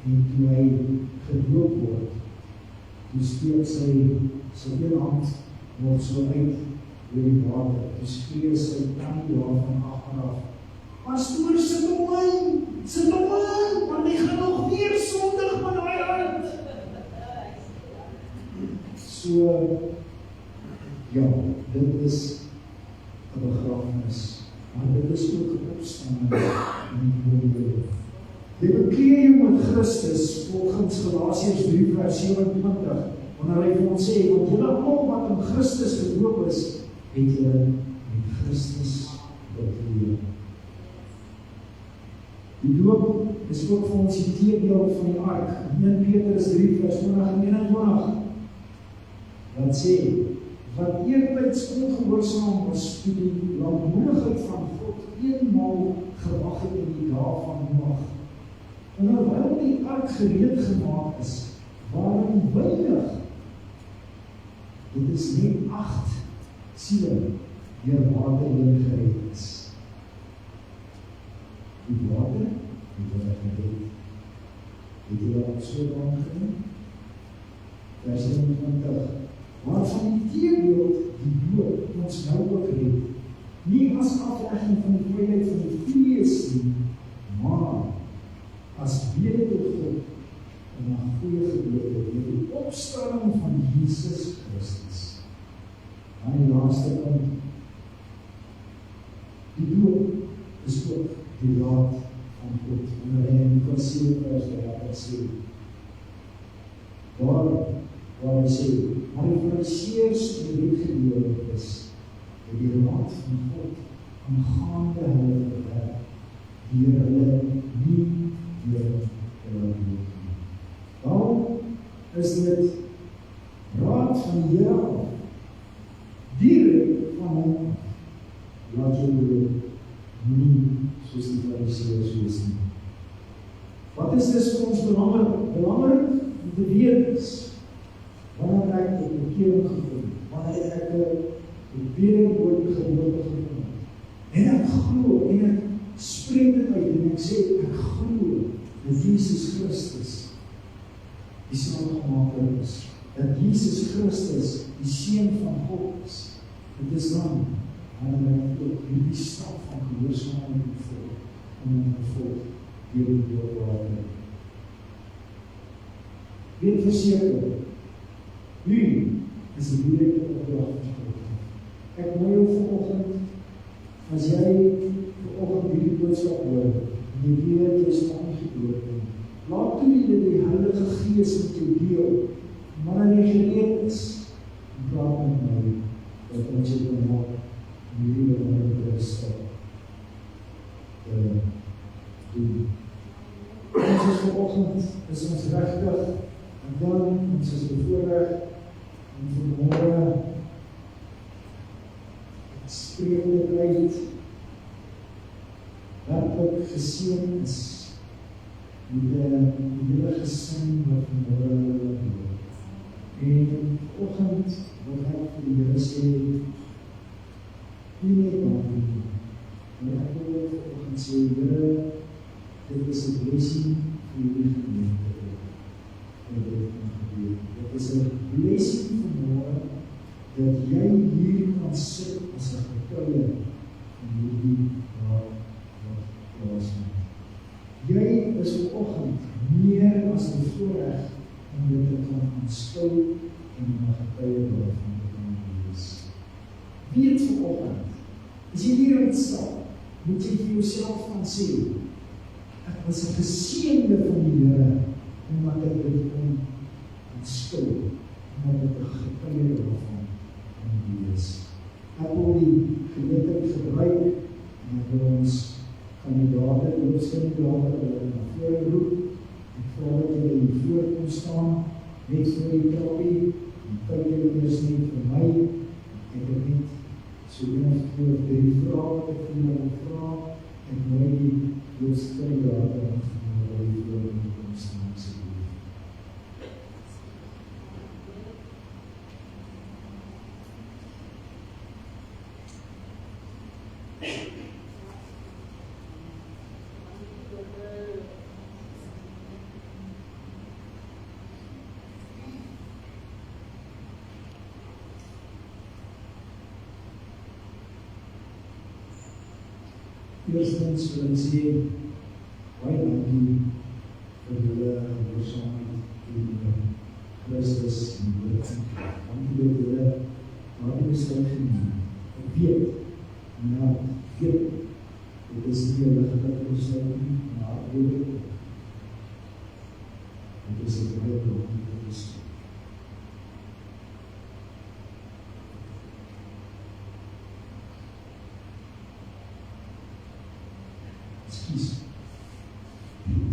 en toe hy gedoop word, toe steek sy een hand, word so uit door die water, toe skree sy tannie daarvan achteraf, pastoor, sit op my, want hy gaan nog weer sondig met my hand. So, ja, dit is 'n begrafenis, maar dit is ook 'n opstanding in die wonderwerk. Jy bekleed jou met Christus, volgens Galasiërs 3 vers 27, wanneer hy vir ons sê, want julle almal wat in Christus gedoop is, het julle met Christus bekleed. Die doop is ook vir ons die teebeeld van die ark, in 1 Petrus 3 vers 20 en 21, wat sê, wat eertyds ongehoorsaam was toe die lankmoedigheid van God eenmaal gewag het in die dae van Noag. En terwyl die ark gereed gemaak is, waarin weinig, dit is net 8 siele deur water heen gered is. Die water het hulle gered. Het hulle op so lang geneem? Vers 27, waarvan die teebeeld die dood ons nou ook red, nie as aflegging van die vryheid van die vlees nie, maar as bede tot God en 'n goeie gebeurte met die opstanding van Jesus Christus. Aan die laaste punt, die dood is ook die raad van God, wanneer hy in Lukas 7 vers 30 sê, waar hy sê, maar die Fariseërs in die wet geleerde is, het die raad van God aangaande hulle verwerp, deur hulle nie deur hulle nie. Daarom is dit raad van die Here af, direk van hom af, laat julle nie soos die Fariseërs wees nie. Wat is dus vir ons belangrik? Belangrik om te weet is, wanneer ek die bekering gevoel, wanneer ek die wedergeboorte gevoel, en ek glo, en ek spreek dit uit, en ek sê, ek glo, dat Jesus Christus die saamgemaakte is, dat Jesus Christus die Seun van God is. Dit is dan, wanneer ek ook hierdie stap van gehoorsaamheid volg, en gevolg, deur die doopwater. Weet verseker, u is die direkte opdrag van God. Ek nooi jou vanoggend, as jy vanoggend hierdie boodskap hoor, en jy weet, jy is aangedoop, laat toe jy die Heilige Gees met jou deel, maar as jy gereed is, en praat met my, dat ons jy kan maak, en hierdie belangrike stap doen. Ons is vanoggend, is ons regtig, en dan, ons is bevoorrecht, en vanmorgen, spreek dit uit, werklik geseën is, met die hele gesin wat vanmorgen doen. En vanoggend, wat ek vir die Here sê, nie net dankie, maar ek wil vanoggend sê, Here, dit is 'n blessing vir die gemeente. Dit is 'n blessing vanmorgen, dat jy hier kan sit as 'n getuie van hierdie raad wat plaasvind. Jy is vanoggend meer as 'n voorreg om dit te kan aanskou en 'n getuie daarvan te kan wees. Weet vanoggend, as jy hier uitstap, moet jy vir jouself gaan sê, ek was 'n geseënde van die Here, omdat ek dit kon aanskou, omdat ek 'n getuie daarvan kan wees. Ek wil die geleentheid gebruik, en ek wil ons kandidaate, loopskandidaate, na vore roep, en vra dat julle hier voor kom staan, net vir die trappie, en kyk julle eers net vir my, ek het net so 1 of 2 of 3 vrae wat ek vir julle wil vra, en nooi die loopskandidaate aan vir die voor kom staan, asseblief. Eerstens wil ek sê, baie dankie vir julle gehoorsaamheid teenoor Christus en Woord. Dankie dat julle daardie besluit geneem. Ek weet, Dit is nie 'n ligtelike besluit nie, maar 'n redelike. Dit is 'n redelike besluit. Excuse.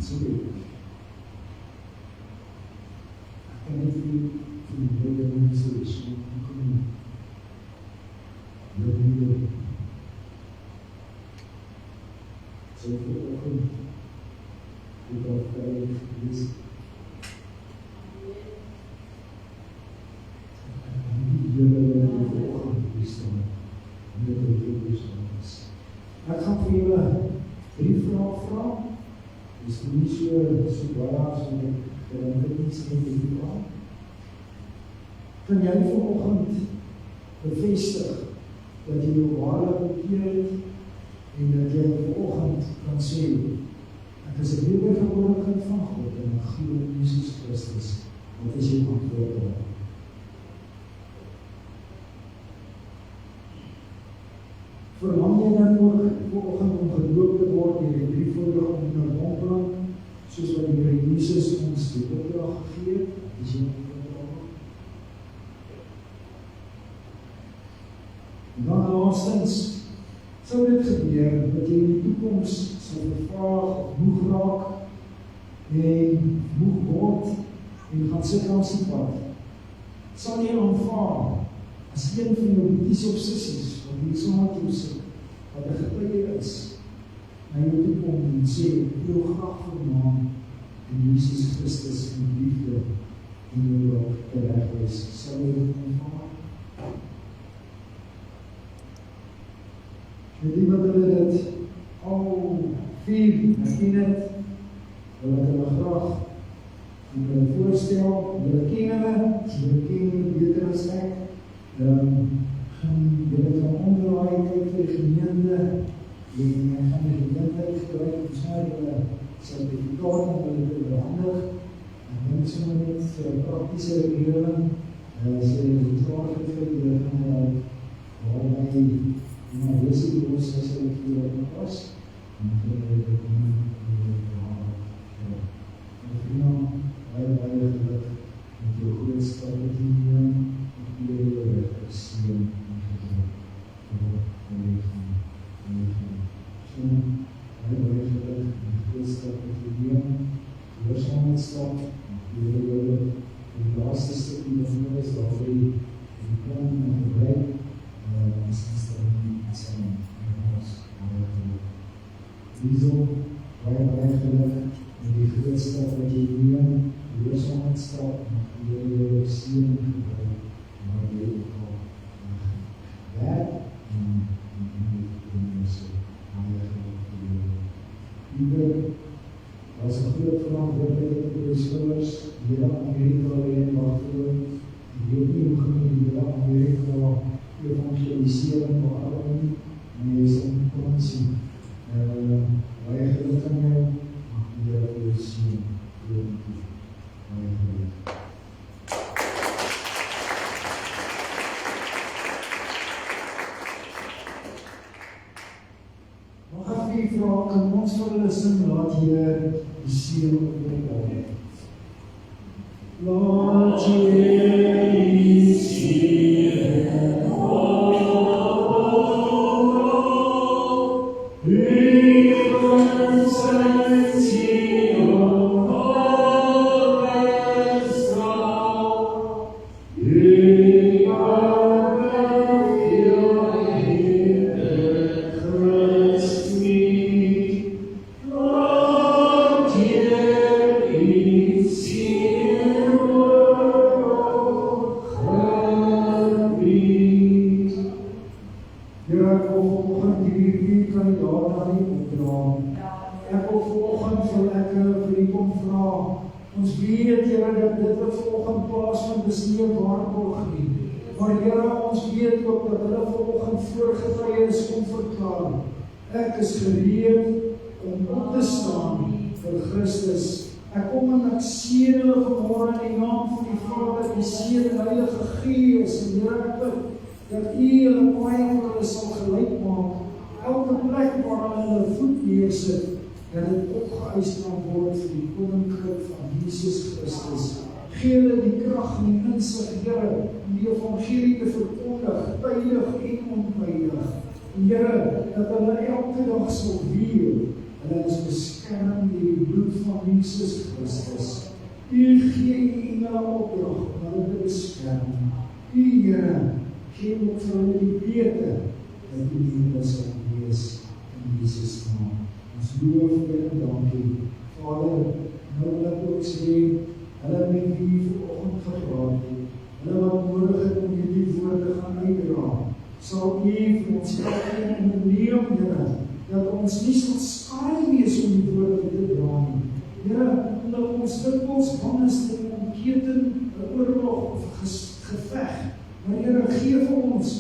Sorry. Ek kan net vir die hele mense so kom. So vanoggend het ek gelees. Ek gaan vir julle 3 vrae vra. Dis nie so baie as ek nie sien die vraag. Kan jy vanoggend bevestig dat jy jou waarlik bekeer het en dat jy vanoggend kan sê ek is 'n wedergebore kind van God en ek glo in Jesus Christus. Wat is jou antwoord daarop? Verlang jy dan ook vanoggend om gedoop te word deur die 3 vorige onderdompling, soos wat die Here Jesus ons die opdrag gegee het? Is jy en dan laastens, sou dit gebeur dat jy in die toekoms sal bevraag, moeg raak en moeg word en gaan sit langs die pad. Sal jy aanvaar as een van jou boeties of sissies wat hier saam met jou sit, wat 'n getuie is, na jou toe kom en sê, ek wil graag vermaan in Jesus Christus in liefde en jou dalk teregwys. Sal jy dit aanvaar? Die wat hulle dit al 4 erken het, wil ek hulle graag voorstel, julle ken hulle, as julle ken hulle beter as ek, julle gaan omdraai kyk vir die gemeente, en gaan die geleentheid gebruik, en sê julle sertifikaat om hulle te behandig, en dan sê hulle net praktische regeling, as julle klaar gekry, julle gaan waarby maar wees die ons as ek hier op was, en dan het ek om baie geluk met jou groot strategie en jou rechtseem en geluk so, baie geluk met groot strategie gehoorsaamheidstap en die laaste stukkie van is waarvoor die plan en gebruik as ons daar nie saam en ons Wieso, baie geluk met die groot stap wat jy neem, die gehoorsaamheidstap, en jy seën gebruik, maar jy ook werk en die mense baie geluk vir jou. Liever, as 'n groot verantwoordelikheid op die skouers, die hele Amerika alleen wacht vir jou, die weet nie hoe gaan die hele Amerika evangelisering behalwe nie, en jy sal nie kon sien. Baie geluk aan jou, mag die Here vir jou sien, baie geluk. Mag ek vir u vra, kan ons vir hulle sing, laat Heer die seën openbaar. Laat Heer die seën Ek is gereed om op te staan vir Christus. Ek kom en ek seën hulle vanmôre in die naam van die Vader, die Seun en Heilige Gees. En Here, ek bid dat U hulle paai vir hulle sal gelyk maak. Elke plek waar hulle sit, dat dit opgeëis kan word vir die koninkryk van Jesus Christus. Gee hulle die krag en die insig, Here, om die evangelie te verkondig, tydig en ontydig. En Here, dat hulle elke dag sal weet, hulle is beskerm deur die bloed van Jesus Christus. U gee die engele opdrag om hulle te beskerm. U, Here, gee ook vir hulle die wete dat die engele sal wees in Jesus naam. Ons loof Here en dankie. Vader, nou wil ek ook sê, hulle met wie vanoggend gepraat het, hulle wat nodig het om hierdie woorde gaan uitdra, sal U vir ons elkeen onderneem, Here, dat ons nie sal skaai wees om die woorde te dra nie. Here, omdat ons dikwels bang is teen 'n keten, 'n oorlog of 'n geveg, maar Here, gee vir ons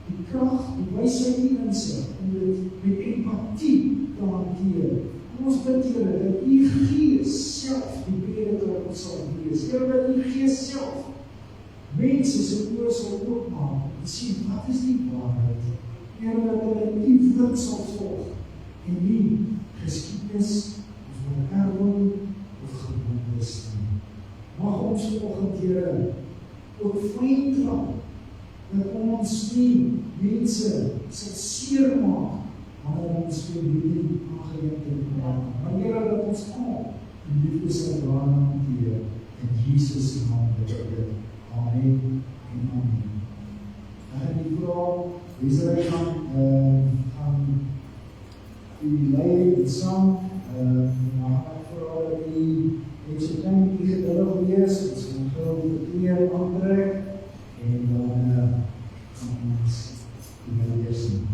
die krag, die wysheid, die insig om dit met empatie te hanteer. Ons bid, Here, dat U Gees self die prediker sal wees. Here, dat U Gees self mense se oë sal oopmaak en sien wat is die waarheid. Here, dat hulle U woord sal volg en nie geskiedenis of vererwing of gewoontes nie. Mag ons vanoggend, Here, ook fyn trap dat ons nie mense sal seermaak wanneer ons vir hierdie aangeleentheid maak. Maar Here, dat ons al in liefde sal daarna hanteer. In Jesus naam bid ek dit. Amen en amen. Ek gaan die vrou, Israel gaan die lei en sang, maar ek vrou dat die het so klein bietjie geduldig wees, ons gaan gauw die kleren aantrek, en dan gaan ons die melodie sing.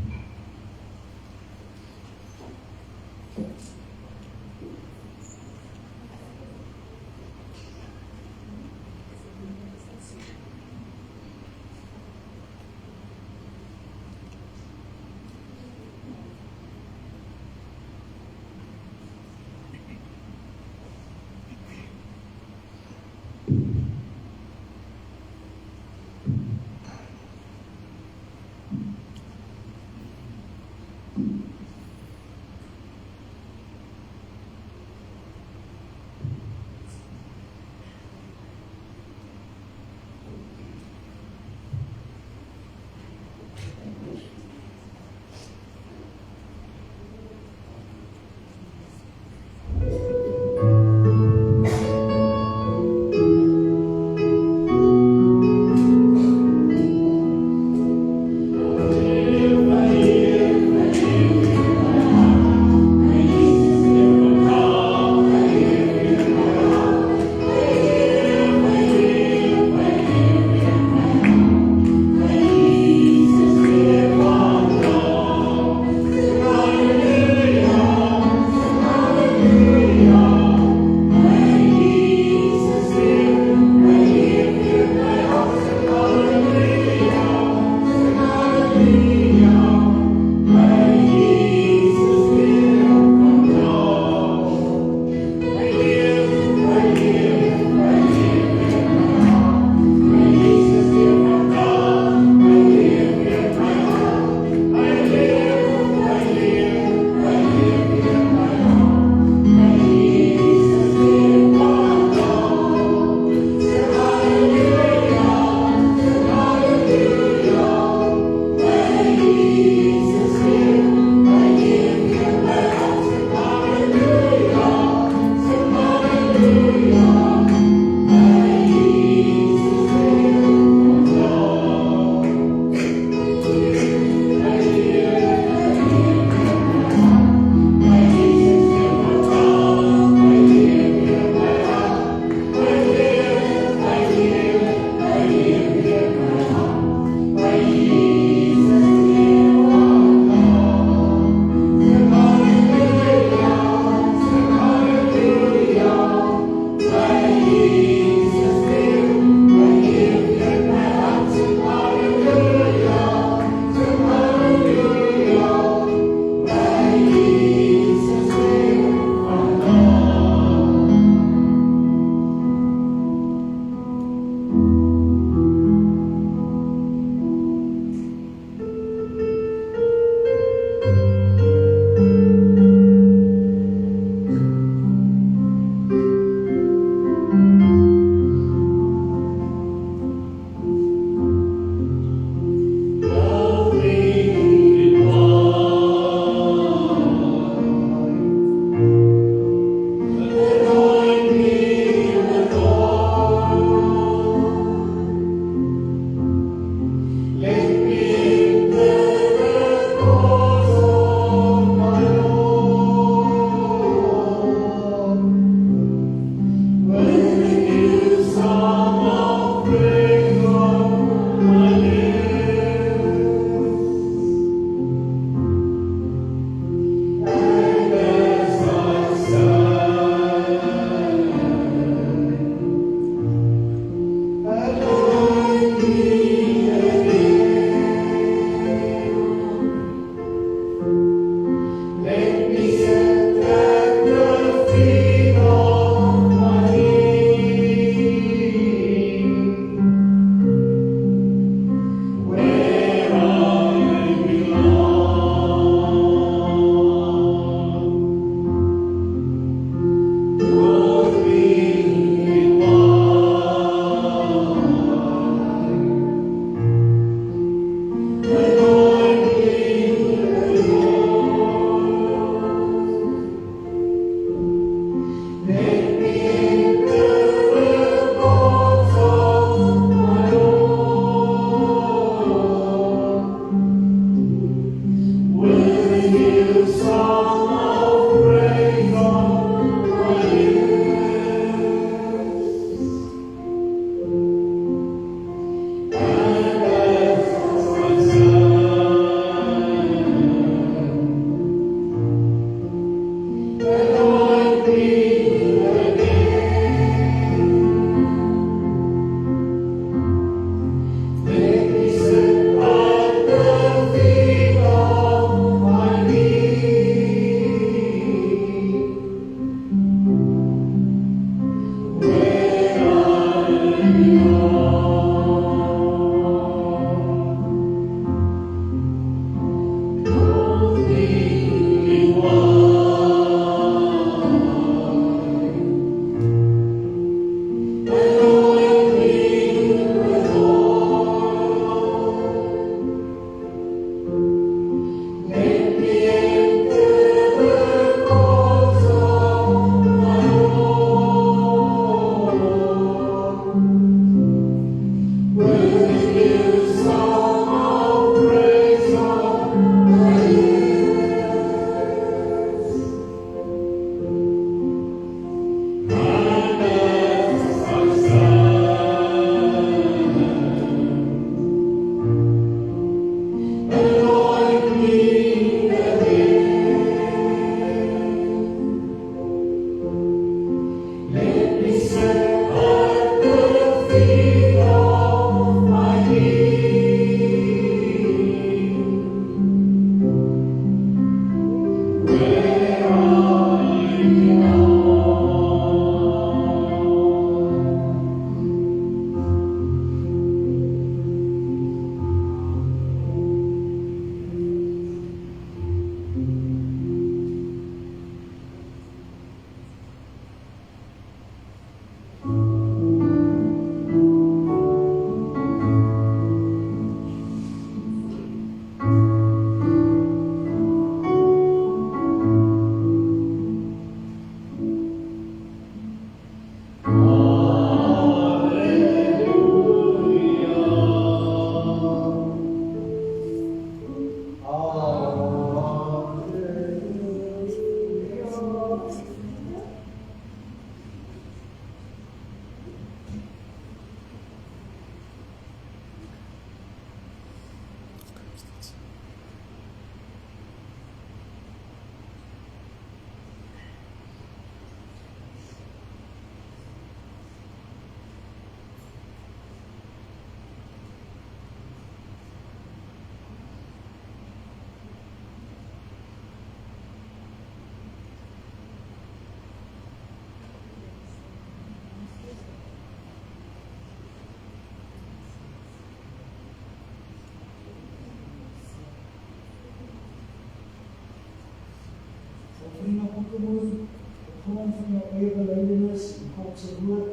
vrienden op te doen, de grond van jouw evenledenis, in Godse woord,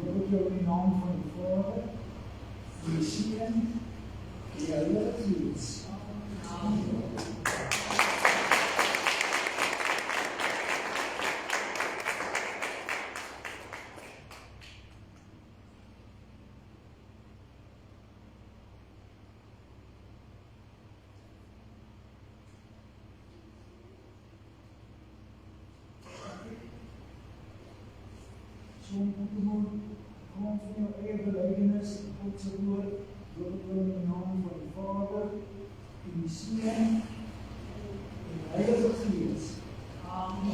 wil ik jou in de naam van de Vader, van de Zoon, en de Heilige Geest. Amen. Zo'n grond van jouw evenledenis, in Godse woord, wil ik jou in de naam van de Vader, van de Zoon, en de Heilige Geest. Amen.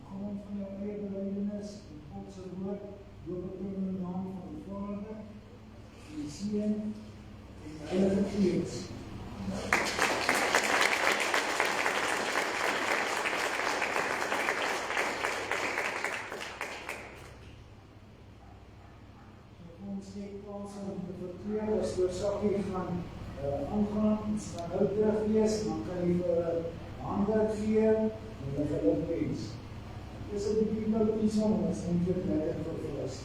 Grond van jouw evenledenis, in Godse woord, wil ik in de naam van de Vader, van de Zoon, en de Heilige Geest. Ons steekt ons op de verkeer, als we zakje gaan aangaan, ons gaan nou terug wees, dan kan jy vir handen gee, en dan gaan dit wees. Dis 'n bietjie nou die song, as jy dit lekker vervullis.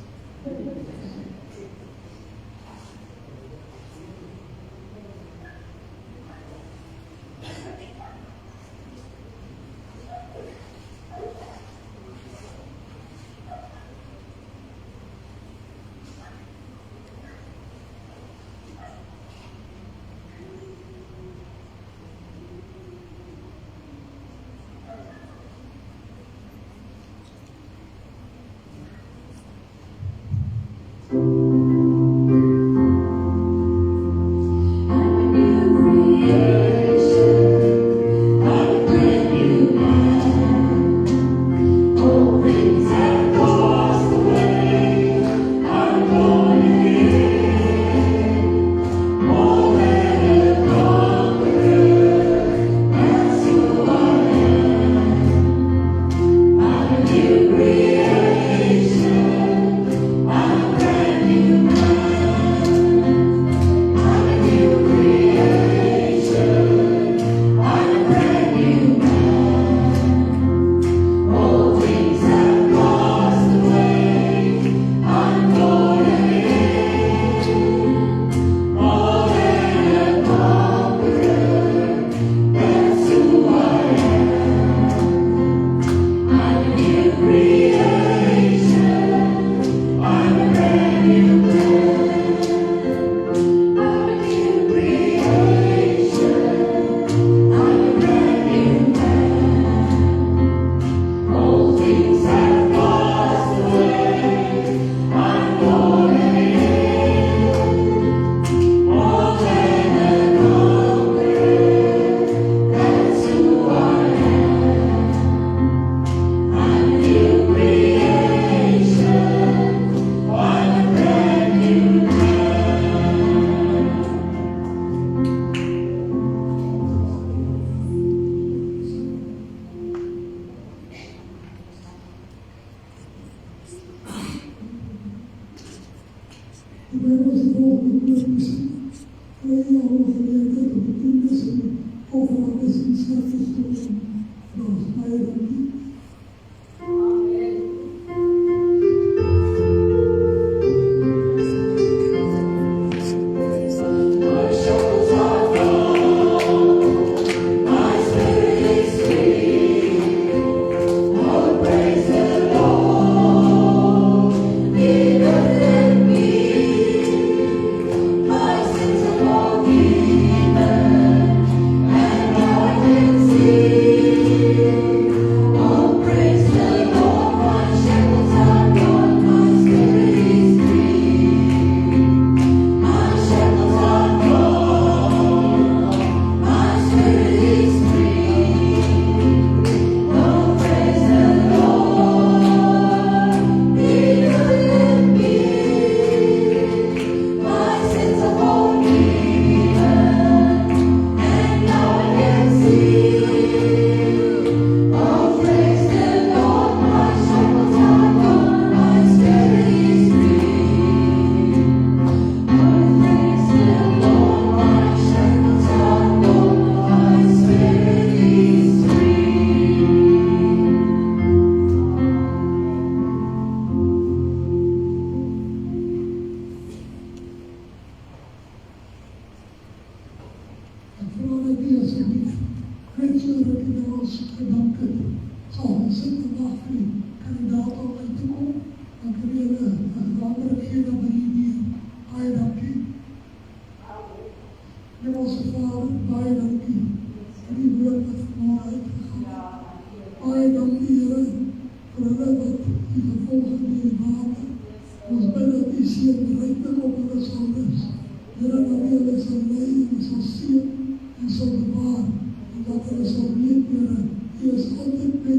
siempre como las obras. Era la vida de esa ley, de esa sien, de esa lugar, en la que les orienta, y les contempla en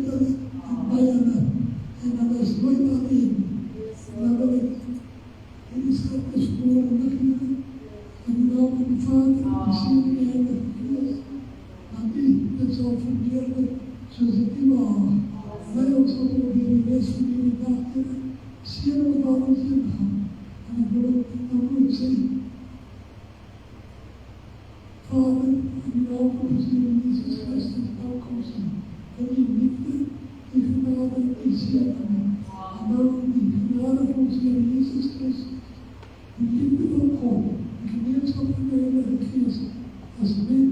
Bayana, en la desnuda vida, en la vida, en esa escuela, en la vida, en el nombre del Padre, del Hijo y del Espíritu. A mí, les ofendieron, se sentimos, veo sobre mi iglesia y mi parte, siempre vamos a dejar, a la gloria de Dios. Father, in all in Jesus Christ is our constant. Any weakness, if not, is here. Now, if not, in Jesus Christ, we give you the call. We can hear something there that is as many